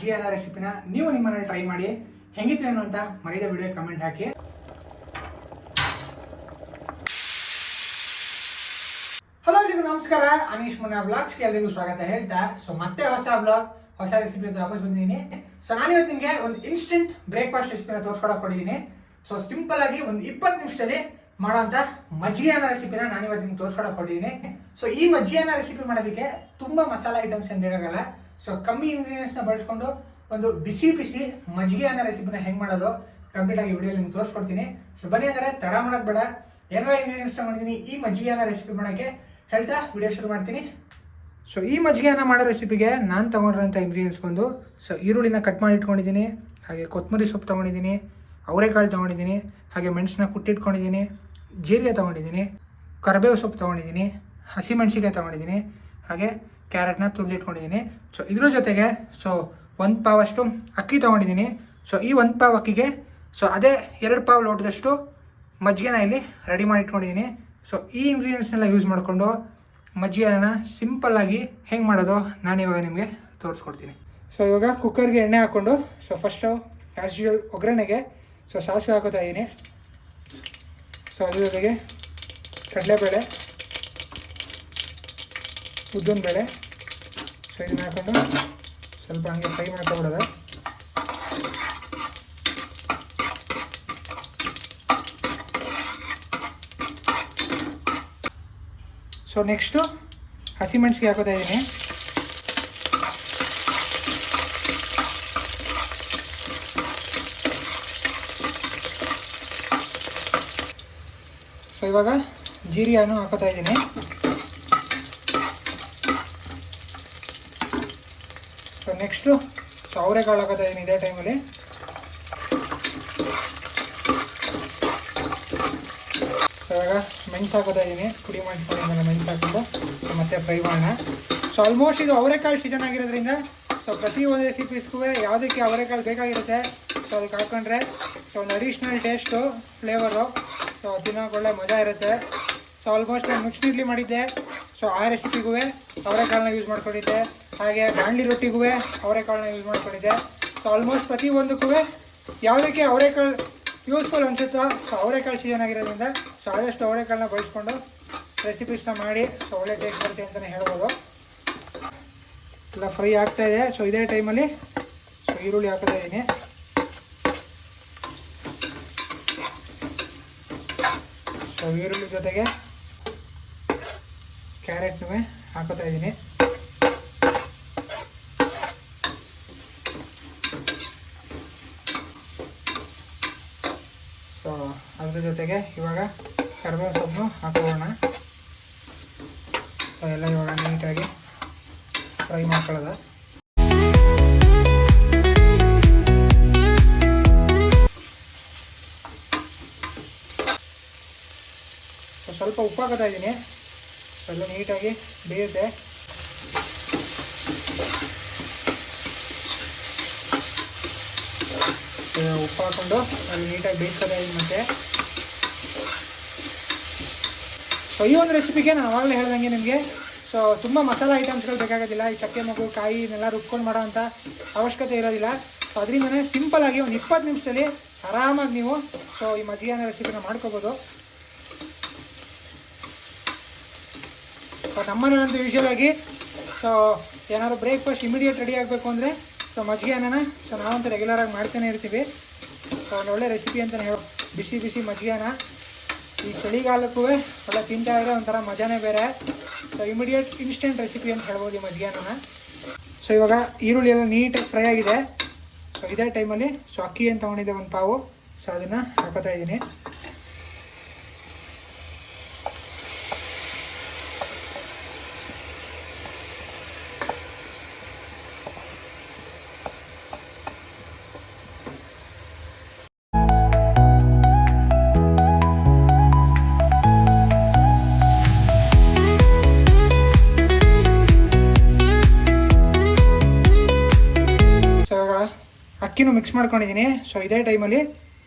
ಮಜ್ಜಿಗೆ ಅನ್ನ ರೆಸಿಪಿನ ನೀವು ನಿಮ್ಮ ಮನೇಲಿ ಟ್ರೈ ಮಾಡಿ. ಹೆಂಗಿತ್ತು ಏನು ಅಂತ ಮರಿದ ವಿಡಿಯೋ ಕಮೆಂಟ್ ಹಾಕಿ. ಹಲೋ ಎಲ್ರಿಗೂ ನಮಸ್ಕಾರ, ಅನೀಶ್ ಮುನ್ನಾ ಬ್ಲಾಗ್ಸ್ಗೆ ಎಲ್ರಿಗೂ ಸ್ವಾಗತ ಹೇಳ್ತಾ ಮತ್ತೆ ಹೊಸ ಬ್ಲಾಗ್ ಹೊಸ ರೆಸಿಪಿ ಅಂತ ವಾಪಸ್ ಬಂದಿದ್ದೀನಿ. ನಾನಿವತ್ತು ನಿಮಗೆ ಒಂದು ಇನ್ಸ್ಟೆಂಟ್ ಬ್ರೇಕ್ಫಾಸ್ಟ್ ರೆಸಿಪಿನ ತೋರಿಸ್ಕೊಡಕ್ಕೆ ಕೊಟ್ಟಿದ್ದೀನಿ. ಸಿಂಪಲ್ ಆಗಿ ಒಂದು 20 ನಿಮಿಷದಲ್ಲಿ ಮಾಡೋಂಥ ಮಜ್ಜಿಗೆ ಅನ್ನ ರೆಸಿಪಿನ ನಾನಿವತ್ತು ನಿಮ್ಗೆ ತೋರಿಸ್ಕೊಡಕ್ಕೆ ಕೊಟ್ಟಿದ್ದೀನಿ. ಈ ಮಜ್ಜಿಗೆ ಅನ್ನ ರೆಸಿಪಿ ಮಾಡೋದಕ್ಕೆ ತುಂಬ ಮಸಾಲೆ ಐಟಮ್ಸ್ ಏನು ಬೇಕಾಗಲ್ಲ. ಕಮ್ಮಿ ಇಂಗ್ರೀಡಿಯೆಂಟ್ಸ್ನ ಬಳಸ್ಕೊಂಡು ಒಂದು ಬಿಸಿ ಬಿಸಿ ಮಜ್ಜಿಗೆ ಅನ್ನ ರೆಸಿಪಿನ ಹೆಂಗೆ ಮಾಡೋದು ಕಂಪ್ಲೀಟಾಗಿ ವಿಡಿಯೋ ನಿಮ್ಗೆ ತೋರಿಸ್ಕೊಡ್ತೀನಿ. ಬನ್ನಿ ಅಂದರೆ ತಡ ಮಾಡೋದು ಬೇಡ, ಏನೆಲ್ಲ ಇಂಗ್ರೀಡಿಯೆಂಟ್ಸ್ ತಗೊಂಡಿದ್ದೀನಿ ಈ ಮಜ್ಜಿಗೆ ಅನ್ನ ರೆಸಿಪಿ ಮಾಡೋಕ್ಕೆ ಹೇಳ್ತಾ ವಿಡಿಯೋ ಶುರು ಮಾಡ್ತೀನಿ. ಈ ಮಜ್ಜಿಗೆ ಅನ್ನ ಮಾಡೋ ರೆಸಿಪಿಗೆ ನಾನು ತೊಗೊಂಡಿರೋಂಥ ಇಂಗ್ರೀಡಿಯೆಂಟ್ಸ್ ಬಂದು ಈರುಳ್ಳಿನ ಕಟ್ ಮಾಡಿ ಇಟ್ಕೊಂಡಿದ್ದೀನಿ, ಹಾಗೆ ಕೊತ್ತಂಬರಿ ಸೊಪ್ಪು ತೊಗೊಂಡಿದ್ದೀನಿ, ಅವರೆಕಾಳು ತೊಗೊಂಡಿದ್ದೀನಿ, ಹಾಗೆ ಮೆಣಸನ್ನ ಕುಟ್ಟಿಟ್ಕೊಂಡಿದ್ದೀನಿ, ಜೀರಿಗೆ ತೊಗೊಂಡಿದ್ದೀನಿ, ಕರಿಬೇವು ಸೊಪ್ಪು ತೊಗೊಂಡಿದ್ದೀನಿ, ಹಸಿಮೆಣ್ಸಿಕಾಯಿ ತೊಗೊಂಡಿದ್ದೀನಿ, ಹಾಗೆ ಕ್ಯಾರೆಟ್ನ ತುರಿದಿಟ್ಕೊಂಡಿದ್ದೀನಿ. ಇದ್ರ ಜೊತೆಗೆ 1 ಪಾವಷ್ಟು ಅಕ್ಕಿ ತೊಗೊಂಡಿದ್ದೀನಿ. ಈ 1 ಪಾವ್ ಅಕ್ಕಿಗೆ ಅದೇ 2 ಪಾವ್ ಲೋಟದಷ್ಟು ಮಜ್ಜಿಗೆನ ಇಲ್ಲಿ ರೆಡಿ ಮಾಡಿ ಇಟ್ಕೊಂಡಿದ್ದೀನಿ. ಈ ಇಂಗ್ರೀಡಿಯೆಂಟ್ಸ್ನೆಲ್ಲ ಯೂಸ್ ಮಾಡಿಕೊಂಡು ಮಜ್ಜಿಗೆನ ಸಿಂಪಲ್ಲಾಗಿ ಹೆಂಗೆ ಮಾಡೋದು ನಾನಿವಾಗ ನಿಮಗೆ ತೋರಿಸ್ಕೊಡ್ತೀನಿ. ಇವಾಗ ಕುಕ್ಕರ್ಗೆ ಎಣ್ಣೆ ಹಾಕ್ಕೊಂಡು ಫಸ್ಟು ಆ್ಯಸ್ ಯೂಶುವಲ್ ಒಗ್ಗರಣೆಗೆ ಸಾಸಿವೆ ಹಾಕೋತಾ ಇದ್ದೀನಿ. ಅದ್ರ ಜೊತೆಗೆ ಕಡಲೆಬೇಳೆ, ಉದ್ದಿನಬೇಳೆ ಇದನ್ನ ಹಾಕೊಂಡು ಸ್ವಲ್ಪ ಹಂಗೆ ಫ್ರೈ ಮಾಡ್ಕೊಬಿಡೋದು. ನೆಕ್ಸ್ಟು ಹಸಿಮೆಣ್ಸಿಗೆ ಹಾಕೋತಾ ಇದ್ದೀನಿ. ಇವಾಗ ಜೀರಿಗೆಯನ್ನು ಹಾಕೋತಾ ಇದ್ದೀನಿ. ನೆಕ್ಸ್ಟು ಅವರೆಕಾಳು ಹಾಕೋತಾ ಇದ್ದೀನಿ ಇದೇ ಟೈಮಲ್ಲಿ. ಇವಾಗ ಮೆಣಸು ಹಾಕೋತಾ ಇದ್ದೀನಿ, ಪುಡಿ ಮಾಡಿಸ್ಕೊಂಡಿದ್ದೀನಿ ಮೆಣಸು ಹಾಕೊಂಡು ಮತ್ತೆ ಫ್ರೈ ಮಾಡೋಣ. ಆಲ್ಮೋಸ್ಟ್ ಇದು ಅವರೆಕಾಳು ಸೀಸನ್ ಆಗಿರೋದ್ರಿಂದ ಪ್ರತಿ ಒಂದು ರೆಸಿಪೀಸ್ಗೂ ಯಾವುದಕ್ಕೆ ಅವರೆಕಾಳು ಬೇಕಾಗಿರುತ್ತೆ ಅದಕ್ಕೆ ಹಾಕೊಂಡ್ರೆ ಒಂದು ಅಡಿಷ್ನಲ್ ಟೇಸ್ಟು ಫ್ಲೇವರು ತಿನ್ನೋಕೆ ಒಳ್ಳೆ ಮಜಾ ಇರುತ್ತೆ. ಆಲ್ಮೋಸ್ಟ್ ನಾನು ಮಿಕ್ಸ್ ಇಡ್ಲಿ ಮಾಡಿದ್ದೆ, ಆ ರೆಸಿಪಿಗೂ ಅವರೆಕಾಳನ್ನ ಯೂಸ್ ಮಾಡ್ಕೊಂಡಿದ್ದೆ, ಹಾಗೆ ಬಾಣಲಿ ರೊಟ್ಟಿಗೂ ಅವರೆಕಾಳನ್ನ ಯೂಸ್ ಮಾಡ್ಕೊಂಡಿದ್ದೆ. ಆಲ್ಮೋಸ್ಟ್ ಪ್ರತಿಯೊಂದಕ್ಕೂ ಯಾವುದಕ್ಕೆ ಅವರೆಕಾಳು ಯೂಸ್ಫುಲ್ ಅನಿಸುತ್ತೋ ಅವರೆಕಾಳು ಸೀಸನ್ ಆಗಿರೋದ್ರಿಂದ ಆದಷ್ಟು ಅವರೆಕಾಳನ್ನ ಬಳಸ್ಕೊಂಡು ರೆಸಿಪೀಸ್ನ ಮಾಡಿ ಒಳ್ಳೆ ಟೇಸ್ಟ್ ಬರುತ್ತೆ ಅಂತಲೇ ಹೇಳ್ಬೋದು. ಎಲ್ಲ ಫ್ರೈ ಆಗ್ತಾಯಿದೆ. ಇದೇ ಟೈಮಲ್ಲಿ ಈರುಳ್ಳಿ ಹಾಕೋತಾ ಇದ್ದೀನಿ. ಈರುಳ್ಳಿ ಜೊತೆಗೆ ಕ್ಯಾರೆಟ್ನೂ ಹಾಕೋತಾ ಇದ್ದೀನಿ. ಅದ್ರ ಜೊತೆಗೆ ಇವಾಗ ಕರಿಬೇವು ಸೊಪ್ಪು ಹಾಕೋಣ. ಎಲ್ಲ ಇವಾಗ ನೀಟಾಗಿ ಫ್ರೈ ಮಾಡ್ಕೊಳ್ಳೋದು. ಸ್ವಲ್ಪ ಉಪ್ಪು ಹಾಕೋತಾ ಇದ್ದೀನಿ, ಎಲ್ಲ ನೀಟಾಗಿ ಬೇಯುತ್ತೆ. ಉಪ್ಪು ಹಾಕ್ಕೊಂಡು ಅಲ್ಲಿ ನೀಟಾಗಿ ಬೇಯಿಸ್ಕೊತಾ ಇದ್ದೀನಿ. ಮತ್ತೆ ಈ ಒಂದು ರೆಸಿಪಿಗೆ ನಾನು ಆವಾಗಲೇ ಹೇಳ್ದಂಗೆ ನಿಮಗೆ ತುಂಬ ಮಸಾಲೆ ಐಟಮ್ಸ್ಗಳು ಬೇಕಾಗೋದಿಲ್ಲ. ಈ ಚಕ್ಕೆ ಮಗು ಕಾಯಿ ಇದನ್ನೆಲ್ಲ ರುಬ್ಕೊಂಡು ಮಾಡೋ ಅಂಥ ಅವಶ್ಯಕತೆ ಇರೋದಿಲ್ಲ. ಅದರಿಂದನೇ ಸಿಂಪಲ್ಲಾಗಿ ಒಂದು 20 ನಿಮಿಷದಲ್ಲಿ ಆರಾಮಾಗಿ ನೀವು ಈ ಮಜ್ಜಿಗೆ ಅನ್ನ ರೆಸಿಪಿನ ಮಾಡ್ಕೋಬೋದು. ನಮ್ಮನೇಲಂತೂ ಯೂಶ್ವಲಾಗಿ ಏನಾದ್ರು ಬ್ರೇಕ್ಫಾಸ್ಟ್ ಇಮಿಡಿಯೇಟ್ ರೆಡಿ ಆಗಬೇಕು ಅಂದರೆ ಮಜ್ಜಿಗೆ ಅನ್ನನ ನಾವಂತೂ ರೆಗ್ಯುಲರಾಗಿ ಮಾಡ್ತಾನೆ ಇರ್ತೀವಿ. ಒಂದು ಒಳ್ಳೆ ರೆಸಿಪಿ ಅಂತಲೇ ಹೇಳೋ ಬಿಸಿ ಬಿಸಿ ಮಜ್ಜಿಗೆ ಅನ್ನ ಈ ಚಳಿಗಾಲಕ್ಕೂ ಒಳ್ಳೆ ತಿಂತಾ ಇದ್ರೆ ಒಂಥರ ಮಜಾನೇ ಬೇರೆ. ಇಮಿಡಿಯೇಟ್ ಇನ್ಸ್ಟೆಂಟ್ ರೆಸಿಪಿ ಅಂತ ಹೇಳ್ಬೋದು ಈ ಮಜ್ಜಿಗೆ ಅನ್ನನ. ಇವಾಗ ಈರುಳ್ಳಿ ಎಲ್ಲ ನೀಟಾಗಿ ಫ್ರೈ ಆಗಿದೆ. ಇದೇ ಟೈಮಲ್ಲಿ ಅಕ್ಕಿ ಏನು ತೊಗೊಂಡಿದ್ದೆ 1 ಪಾವು, ಅದನ್ನು ಹಾಕೋತಾ ಇದ್ದೀನಿ. ಅಕ್ಕಿನೂ ಮಿಕ್ಸ್ ಮಾಡ್ಕೊಂಡಿದ್ದೀನಿ. ಇದೇ ಟೈಮಲ್ಲಿ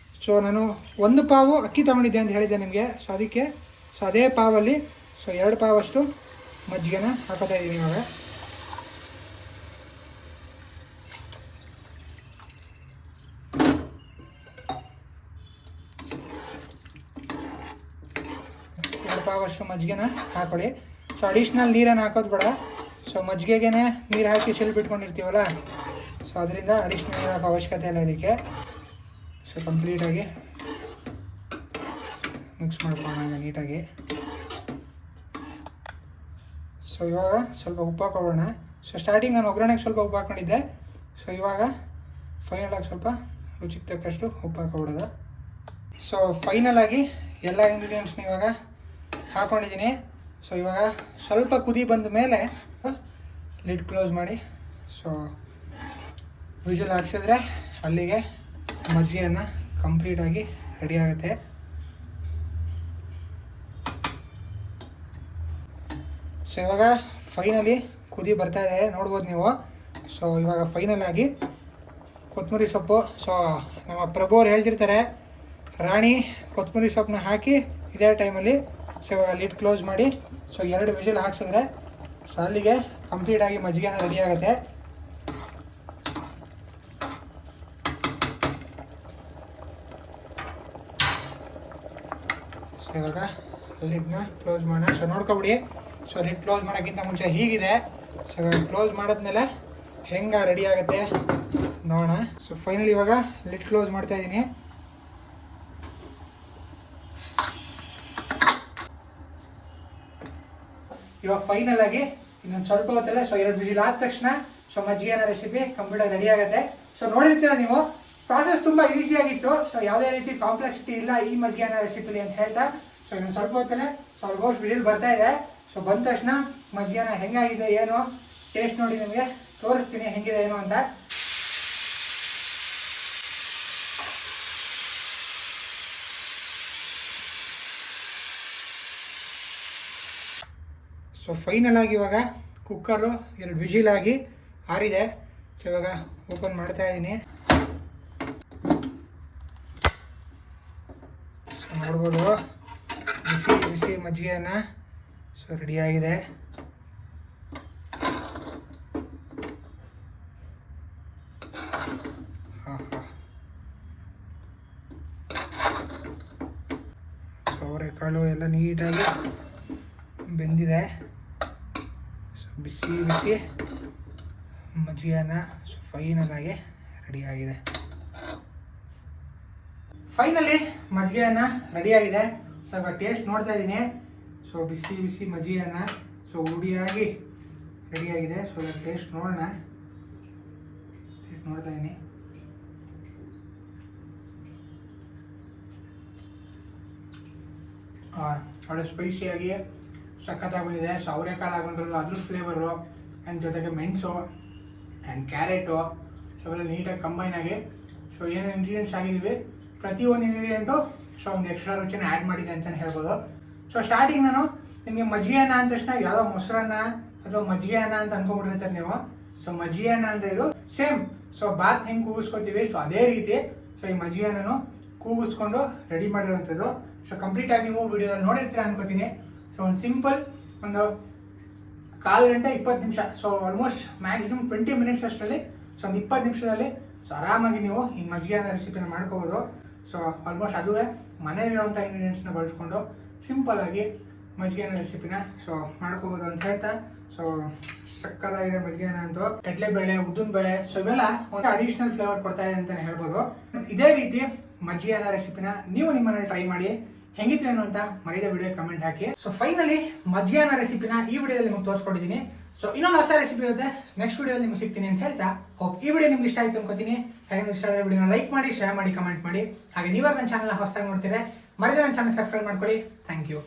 ನಾನು 1 ಪಾವು ಅಕ್ಕಿ ತೊಗೊಂಡಿದ್ದೆ ಅಂತ ಹೇಳಿದ್ದೆ ನಿಮಗೆ. ಅದಕ್ಕೆ ಅದೇ ಪಾವಲ್ಲಿ 2 ಪಾವಷ್ಟು ಮಜ್ಜಿಗೆನ ಹಾಕೋತಾ ಇದ್ದೀನಿ ಇವಾಗ. ಪಾವಷ್ಟು ಮಜ್ಜಿಗೆನ ಹಾಕೊಳ್ಳಿ. ಸೊ ಅಡಿಷ್ನಲ್ ನೀರನ್ನು ಹಾಕೋದು ಬೇಡ. ಸೊ ಮಜ್ಜಿಗೆಗೆ ನೀರು ಹಾಕಿ ಶಿಲ್ ಬಿಟ್ಕೊಂಡಿರ್ತೀವಲ್ಲ, ಸೊ ಅದರಿಂದ ಅಡಿಷ್ನಲ್ ನೀರು ಹಾಕೋ ಅವಶ್ಯಕತೆ ಇಲ್ಲ ಇದಕ್ಕೆ. ಸೊ ಕಂಪ್ಲೀಟಾಗಿ ಮಿಕ್ಸ್ ಮಾಡ್ಕೊಳ್ಳೋಣ ನೀಟಾಗಿ. ಸೊ ಇವಾಗ ಸ್ವಲ್ಪ ಉಪ್ಪು ಹಾಕೊಳ್ಳೋಣ. ಸೊ ಸ್ಟಾರ್ಟಿಂಗ್ ನಾನು ಒಗ್ಗರಣೆಗೆ ಸ್ವಲ್ಪ ಉಪ್ಪು ಹಾಕ್ಕೊಂಡಿದ್ದೆ. ಸೊ ಇವಾಗ ಫೈನಲಾಗಿ ಸ್ವಲ್ಪ ರುಚಿಗೆ ತಕ್ಕಷ್ಟು ಉಪ್ಪು ಹಾಕೊಬಿಡೋದು. ಸೊ ಫೈನಲಾಗಿ ಎಲ್ಲ ಇಂಗ್ರೀಡಿಯೆಂಟ್ಸ್ನ ಇವಾಗ ಹಾಕ್ಕೊಂಡಿದ್ದೀನಿ. ಸೊ ಇವಾಗ ಸ್ವಲ್ಪ ಕುದಿ ಬಂದ ಮೇಲೆ ಲಿಡ್ ಕ್ಲೋಸ್ ಮಾಡಿ ಸೊ ವಿಷಲ್ ಹಾಕ್ಸಿದ್ರೆ ಅಲ್ಲಿಗೆ ಮಜ್ಜಿಗೆಯನ್ನು ಕಂಪ್ಲೀಟಾಗಿ ರೆಡಿ ಆಗುತ್ತೆ. ಸೊ ಇವಾಗ ಫೈನಲಿ ಕುದಿ ಬರ್ತಾ ಇದೆ, ನೋಡ್ಬೋದು ನೀವು. ಸೊ ಇವಾಗ ಫೈನಲಾಗಿ ಕೊತ್ತಂಬರಿ ಸೊಪ್ಪು, ಸೊ ನಮ್ಮ ಪ್ರಭು ಅವ್ರು ಹೇಳ್ತಿರ್ತಾರೆ ರಾಣಿ ಕೊತ್ತಂಬರಿ ಸೊಪ್ಪನ್ನ ಹಾಕಿ ಇದೇ ಟೈಮಲ್ಲಿ ಸೊ ಇವಾಗ ಲಿಡ್ ಕ್ಲೋಸ್ ಮಾಡಿ ಸೊ 2 ವಿಷಲ್ ಹಾಕ್ಸಿದ್ರೆ ಸೊ ಅಲ್ಲಿಗೆ ಕಂಪ್ಲೀಟಾಗಿ ಮಜ್ಜಿಗೆನ ರೆಡಿ ಆಗುತ್ತೆ. ಸೊ ಇವಾಗ ಲಿಡ್ನ ಕ್ಲೋಸ್ ಮಾಡೋಣ. ಸೊ ನೋಡ್ಕೊಬಿಡಿ, ಸೊ ಲಿಡ್ ಕ್ಲೋಸ್ ಮಾಡೋಕ್ಕಿಂತ ಮುಂಚೆ ಹೀಗಿದೆ. ಸೊ ಇವಾಗ ಕ್ಲೋಸ್ ಮಾಡಿದ್ಮೇಲೆ ಹೆಂಗೆ ರೆಡಿ ಆಗುತ್ತೆ ನೋಡೋಣ. ಸೊ ಫೈನಲಿ ಇವಾಗ ಲಿಡ್ ಕ್ಲೋಸ್ ಮಾಡ್ತಾ ಇದ್ದೀನಿ. ಇವಾಗ ಫೈನಲ್ ಆಗಿ ಇನ್ನೊಂದು ಸ್ವಲ್ಪ ಹೊತ್ತಲ್ಲ ಸೊ 2 ವಿಷಲ್ ಆದ ತಕ್ಷಣ ಸೊ ಮಜ್ಜಿಗೆನ ರೆಸಿಪಿ ಕಂಪ್ಲೀಟ್ ರೆಡಿ ಆಗುತ್ತೆ. ಸೊ ನೋಡಿರ್ತೀರ ನೀವು, ಪ್ರಾಸೆಸ್ ತುಂಬ ಈಸಿಯಾಗಿತ್ತು. ಸೊ ಯಾವುದೇ ರೀತಿ ಕಾಂಪ್ಲೆಕ್ಸಿಟಿ ಇಲ್ಲ ಈ ಮಜ್ಜಿಗೆನ ರೆಸಿಪಿಲಿ ಅಂತ ಹೇಳ್ತಾ ಸೊ ಇನ್ನೊಂದು ಸ್ವಲ್ಪ ಹೊತ್ತಲ್ಲೇ ಸೊ ಆಲ್ಮೋಸ್ಟ್ ವಿಷಲ್ ಬರ್ತಾ ಇದೆ. ಸೊ ಬಂದ ತಕ್ಷಣ ಮಜ್ಜಿಗೆನ ಹೆಂಗಾಗಿದೆ ಏನು ಟೇಸ್ಟ್ ನೋಡಿ ನಿಮಗೆ ತೋರಿಸ್ತೀನಿ ಹೆಂಗಿದೆ ಏನು ಅಂತ. ಸೊ ಫೈನಲ್ ಆಗಿ ಇವಾಗ ಕುಕ್ಕರು 2 ವಿಷಲ್ ಆಗಿ ಆರಿದೆ. ಸೊ ಇವಾಗ ಓಪನ್ ಮಾಡ್ತಾ ಇದ್ದೀನಿ. ಸೊ ನೋಡ್ಬೋದು ಬಿಸಿ ಬಿಸಿ ಮಜ್ಜಿಗೆಯನ್ನು ಸೊ ರೆಡಿಯಾಗಿದೆ. ಅವರೆಕಾಳು ಎಲ್ಲ ನೀಟಾಗಿ ಬೆಂದಿದೆ. ಸೊ ಬಿಸಿ ಬಿಸಿ ಮಜ್ಜಿಗೆನ ಸೊ ಫೈನಲಾಗಿ ರೆಡಿಯಾಗಿದೆ. ಫೈನಲಿ ಮಜ್ಜಿಗೆಯನ್ನು ರೆಡಿಯಾಗಿದೆ. ಸೊ ಇವಾಗ ಟೇಸ್ಟ್ ನೋಡ್ತಾ ಇದ್ದೀನಿ. ಸೊ ಬಿಸಿ ಬಿಸಿ ಮಜ್ಜಿಗೆಯನ್ನು ಸೊ ಉಡಿಯಾಗಿ ರೆಡಿಯಾಗಿದೆ. ಸೊ ಇವಾಗ ಟೇಸ್ಟ್ ನೋಡೋಣ. ಟೇಸ್ಟ್ ನೋಡ್ತಾ ಇದ್ದೀನಿ. ಒಳ್ಳೆ ಸ್ಪೈಸಿಯಾಗಿ ಸಖತ್ತಾಗಿ ಬಂದಿದೆ. ಸೊ ಅವರೆಕಾಳು ಹಾಕೊಂಡಿರೋದು ಅದ್ರ ಫ್ಲೇವರು ಆ್ಯಂಡ್ ಜೊತೆಗೆ ಮೆಣಸು ಆ್ಯಂಡ್ ಕ್ಯಾರೆಟು ಸೊ ಅವೆಲ್ಲ ನೀಟಾಗಿ ಕಂಬೈನ್ ಆಗಿ ಸೊ ಏನೇನು ಇಂಗ್ರೀಡಿಯೆಂಟ್ಸ್ ಆಗಿದ್ದೀವಿ ಪ್ರತಿಯೊಂದು ಇಂಗ್ರೀಡಿಯೆಂಟು ಸೊ ಒಂದು ಎಕ್ಸ್ಟ್ರಾ ರುಚಿನ ಆ್ಯಡ್ ಮಾಡಿದೆ ಅಂತಲೇ ಹೇಳ್ಬೋದು. ಸೊ ಸ್ಟಾರ್ಟಿಂಗ್ ನಾನು ನಿಮಗೆ ಮಜ್ಜಿಗೆ ಅನ್ನ ಅಂದ ತಕ್ಷಣ ಯಾವುದೋ ಮೊಸರನ್ನ ಅಥವಾ ಮಜ್ಜಿಗೆ ಅನ್ನ ಅಂತ ಅನ್ಕೊಂಡ್ಬಿಟ್ಟಿರ್ತಾರೆ ನೀವು. ಸೊ ಮಜ್ಜಿಗೆ ಅನ್ನ ಅಂದರೆ ಇದು ಸೇಮ್ ಸೊ ಬಾತ್ ಹೆಂಗೆ ಕೂಗಿಸ್ಕೊತೀವಿ ಸೊ ಅದೇ ರೀತಿ ಸೊ ಈ ಮಜ್ಜಿಗೆ ಅನ್ನನು ಕೂಗಿಸ್ಕೊಂಡು ರೆಡಿ ಮಾಡಿರೋವಂಥದ್ದು. ಸೊ ಕಂಪ್ಲೀಟಾಗಿ ನೀವು ವಿಡಿಯೋದಲ್ಲಿ ನೋಡಿರ್ತೀರ ಅನ್ಕೋತೀನಿ. ಸೊ ಒಂದು ಸಿಂಪಲ್ ಒಂದು 1/4 ಗಂಟೆ 20 ನಿಮಿಷ ಸೊ ಆಲ್ಮೋಸ್ಟ್ ಮ್ಯಾಕ್ಸಿಮಮ್ 20 ಮಿನಿಟ್ಸ್ ಅಷ್ಟರಲ್ಲಿ ಸೊ ಒಂದು 20 ನಿಮಿಷದಲ್ಲಿ ಸೊ ಆರಾಮಾಗಿ ನೀವು ಈ ಮಜ್ಜಿಗೆ ಅನ್ನೋ ರೆಸಿಪಿನ ಮಾಡ್ಕೋಬೋದು. ಸೊ ಆಲ್ಮೋಸ್ಟ್ ಅದುವೇ ಮನೆಯಲ್ಲಿರುವಂಥ ಇಂಗ್ರೀಡಿಯೆಂಟ್ಸ್ನ ಬಳಸ್ಕೊಂಡು ಸಿಂಪಲ್ಲಾಗಿ ಮಜ್ಜಿಗೆ ಅನ್ನೋ ರೆಸಿಪಿನ ಸೊ ಮಾಡ್ಕೋಬೋದು ಅಂತ ಹೇಳ್ತಾ ಸೊ ಸಕ್ಕತ್ತಾಗಿದೆ ಮಜ್ಜಿಗೆ ಅಂತೂ. ಕಡಲೆಬೇಳೆ, ಉದ್ದಿನಬೇಳೆ ಸೊ ಇವೆಲ್ಲ ಒಂದು ಅಡಿಷನಲ್ ಫ್ಲೇವರ್ ಕೊಡ್ತಾ ಇದೆ ಅಂತಲೇ ಹೇಳ್ಬೋದು. ಇದೇ ರೀತಿ ಮಜ್ಜಿಗೆ ಅನ್ನೋ ರೆಸಿಪಿನ ನೀವು ನಿಮ್ಮನೇಲಿ ಟ್ರೈ ಮಾಡಿ ಹೆಂಗಿತ್ತು ಏನು ಅಂತ ಮರಿದ ವಿಡಿಯೋ ಕಮೆಂಟ್ ಹಾಕಿ. ಸೊ ಫೈನಲಿ ಮಜ್ಜಿಗೆ ಅನ್ನೋ ರೆಸಿಪಿನ ಈ ವಿಡಿಯೋದಲ್ಲಿ ನಿಮ್ಗೆ ತೋರಿಸ್ಕೊಟ್ಟಿದ್ದೀನಿ. ಸೊ ಇನ್ನೊಂದು ಹೊಸ ರೆಸಿಪಿ ಇರುತ್ತೆ ನೆಕ್ಸ್ಟ್ ವಿಡಿಯೋದಲ್ಲಿ ನಿಮ್ಗೆ ಸಿಗ್ತೀನಿ ಅಂತ ಹೇಳ್ತಾ ಹೋಪ್ ಈ ವಿಡಿಯೋ ನಿಮ್ಗೆ ಇಷ್ಟ ಆಯ್ತು ಅನ್ಕೋತೀನಿ. ಹಾಗೆ ಇಷ್ಟ ಆದರೆ ವಿಡಿಯೋನ ಲೈಕ್ ಮಾಡಿ, ಶೇರ್ ಮಾಡಿ, ಕಮೆಂಟ್ ಮಾಡಿ. ಹಾಗೆ ನೀವಾಗ ನನ್ನ ಚಾನಲ್ನ ಹೊಸದಾಗಿ ನೋಡ್ತೀರಾ ಮರಿದ ನನ್ನ ಚಾನಲ್ ಸಬ್ಸ್ಕ್ರೈಬ್ ಮಾಡ್ಕೊಳ್ಳಿ. Thank you.